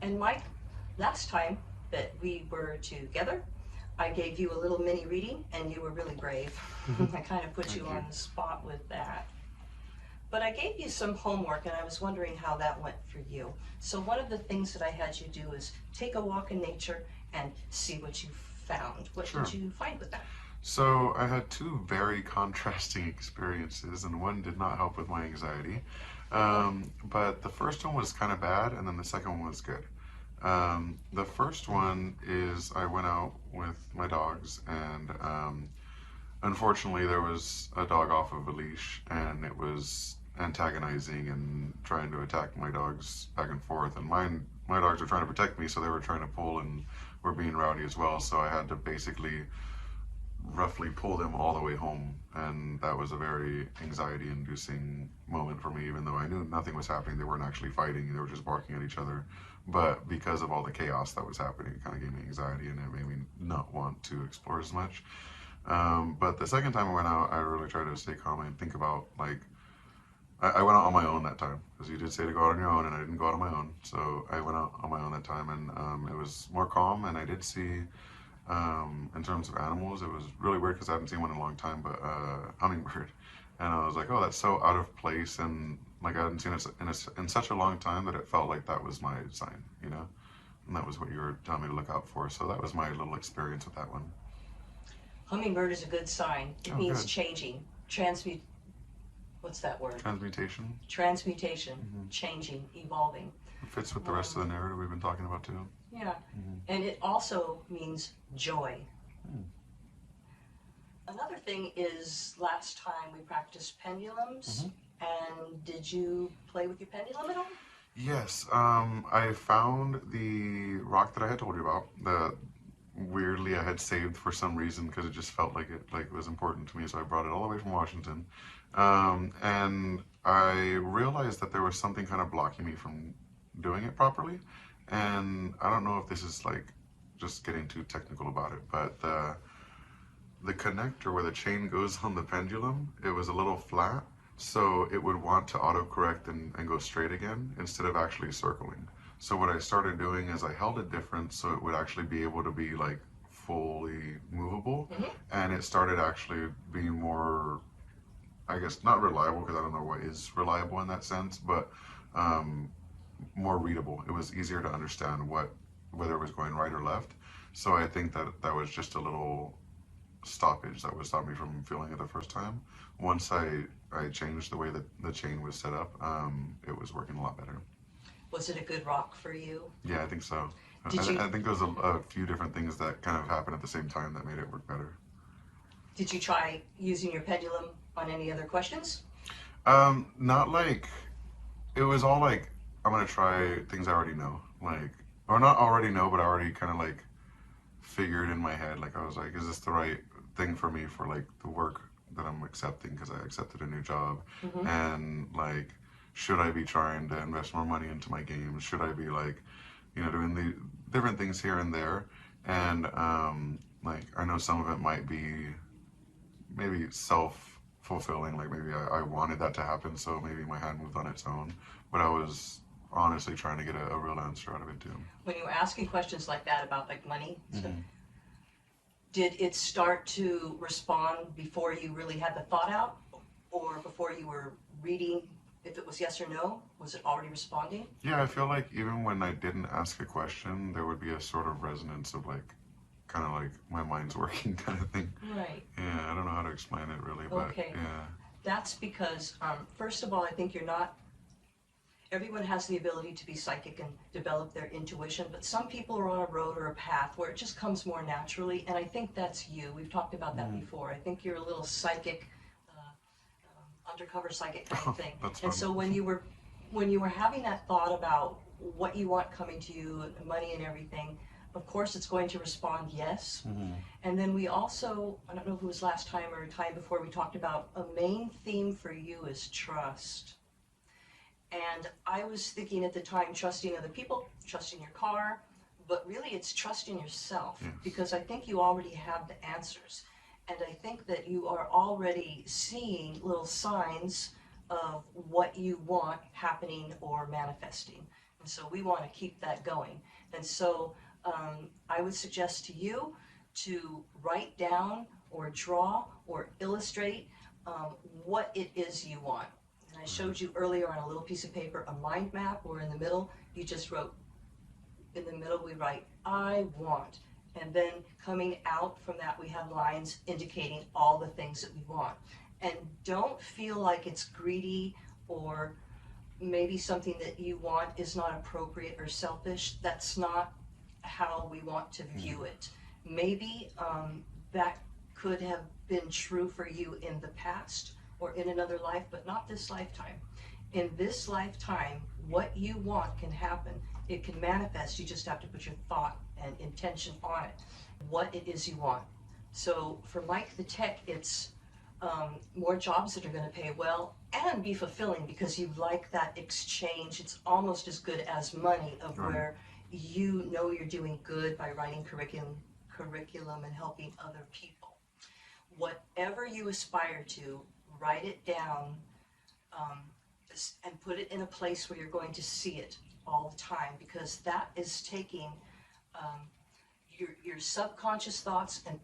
And Mike, last time that we were together, I gave you a little mini reading and you were really brave. I kind of put you on the spot with that. But I gave you some homework and I was wondering how that went for you. So one of the things that I had you do is take a walk in nature and see what you found. What Sure. did you find with that? So I had two very contrasting experiences, and one did not help with my anxiety. But the first one was kind of bad, and then the second one was good. The first one is I went out with my dogs, and unfortunately there was a dog off of a leash, and it was antagonizing and trying to attack my dogs back and forth. And my dogs were trying to protect me, so they were trying to pull and were being rowdy as well. So I had to basically roughly pull them all the way home, and that was a very anxiety inducing moment for me. Even though I knew nothing was happening, they weren't actually fighting, they were just barking at each other, but because of all the chaos that was happening, it kind of gave me anxiety and it made me not want to explore as much. But the second time I went out, I really tried to stay calm and think about, like, I went out on my own that time, because you did say to go out on your own, and I didn't go out on my own, so I went out on my own that time, and it was more calm. And I did see, in terms of animals, it was really weird because I haven't seen one in a long time, but hummingbird. And I was like, oh, that's so out of place, and like I hadn't seen it in such a long time that it felt like that was my sign, you know? And that was what you were telling me to look out for. So that was my little experience with that one. Hummingbird is a good sign. It Oh, means good. changing. What's that word? Transmutation. Transmutation, changing, evolving. It fits with the rest of the narrative we've been talking about too. Yeah, and it also means joy. Another thing is last time we practiced pendulums, and did you play with your pendulum at all? Yes, I found the rock that I had told you about, that weirdly I had saved for some reason because it just felt like it was important to me, so I brought it all the way from Washington. And I realized that there was something kind of blocking me from doing it properly. And I don't know if this is like just getting too technical about it, but the connector where the chain goes on the pendulum, it was a little flat, so it would want to autocorrect and go straight again instead of actually circling. So what I started doing is I held it different so it would actually be able to be like fully movable, and it started actually being more, I guess, not reliable, because I don't know what is reliable in that sense, but more readable. It was easier to understand whether it was going right or left. So I think that that was just a little stoppage that would stop me from feeling it the first time. Once I changed the way that the chain was set up, it was working a lot better. Was it a good rock for you? Yeah, I think so. Did you I think there was a few different things that kind of happened at the same time that made it work better. did you try using your pendulum on any other questions? Not like, it was all like, I'm gonna try things I already know, like, or not already know, but I already kind of like figured in my head, like I was like, is this the right thing for me for like the work that I'm accepting, because I accepted a new job, and like, should I be trying to invest more money into my games? Should I be like, doing the different things here and there? And like, I know some of it might be maybe self-fulfilling, like maybe I wanted that to happen, so maybe my hand moved on its own, but I was honestly trying to get a real answer out of it too. When you were asking questions like that about like money, so did it start to respond before you really had the thought out, or before you were reading? If it was yes or no, was it already responding? Yeah, I feel like even when I didn't ask a question, there would be a sort of resonance of like, kind of like my mind's working kind of thing. Right. Yeah, I don't know how to explain it really, but Okay. yeah. That's because, first of all, I think everyone has the ability to be psychic and develop their intuition, but some people are on a road or a path where it just comes more naturally, and I think that's you. We've talked about that before. I think you're a little psychic, undercover psychic kind of thing. That's And fun. so when you were having that thought about what you want coming to you, and money and everything, of course it's going to respond yes. And then we also, I don't know if it was last time or a time before, we talked about a main theme for you is trust. And I was thinking at the time, trusting other people, trusting your car, but really it's trusting yourself, because I think you already have the answers. And I think that you are already seeing little signs of what you want happening or manifesting. And so we want to keep that going. And so I would suggest to you to write down or draw or illustrate what it is you want. And I showed you earlier on a little piece of paper a mind map, where in the middle you just wrote, in the middle we write, I want. And then coming out from that we have lines indicating all the things that we want. And don't feel like it's greedy or maybe something that you want is not appropriate or selfish. That's not how we want to view it. Maybe that could have been true for you in the past or in another life, but not this lifetime. In this lifetime, what you want can happen. It can manifest. You just have to put your thought and intention on it, what it is you want. So for Mikethetech, it's more jobs that are going to pay well and be fulfilling, because you like that exchange. It's almost as good as money, of where you know you're doing good by writing curriculum and helping other people. Whatever you aspire to, write it down and put it in a place where you're going to see it all the time, because that is taking your subconscious thoughts and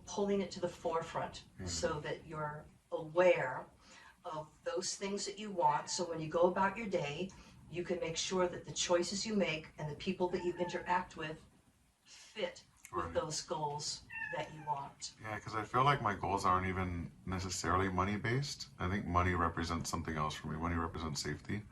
pulling it to the forefront, so that you're aware of those things that you want. So when you go about your day, you can make sure that the choices you make and the people that you interact with fit with those goals that you want. Yeah, because I feel like my goals aren't even necessarily money based. I think money represents something else for me. Money represents safety.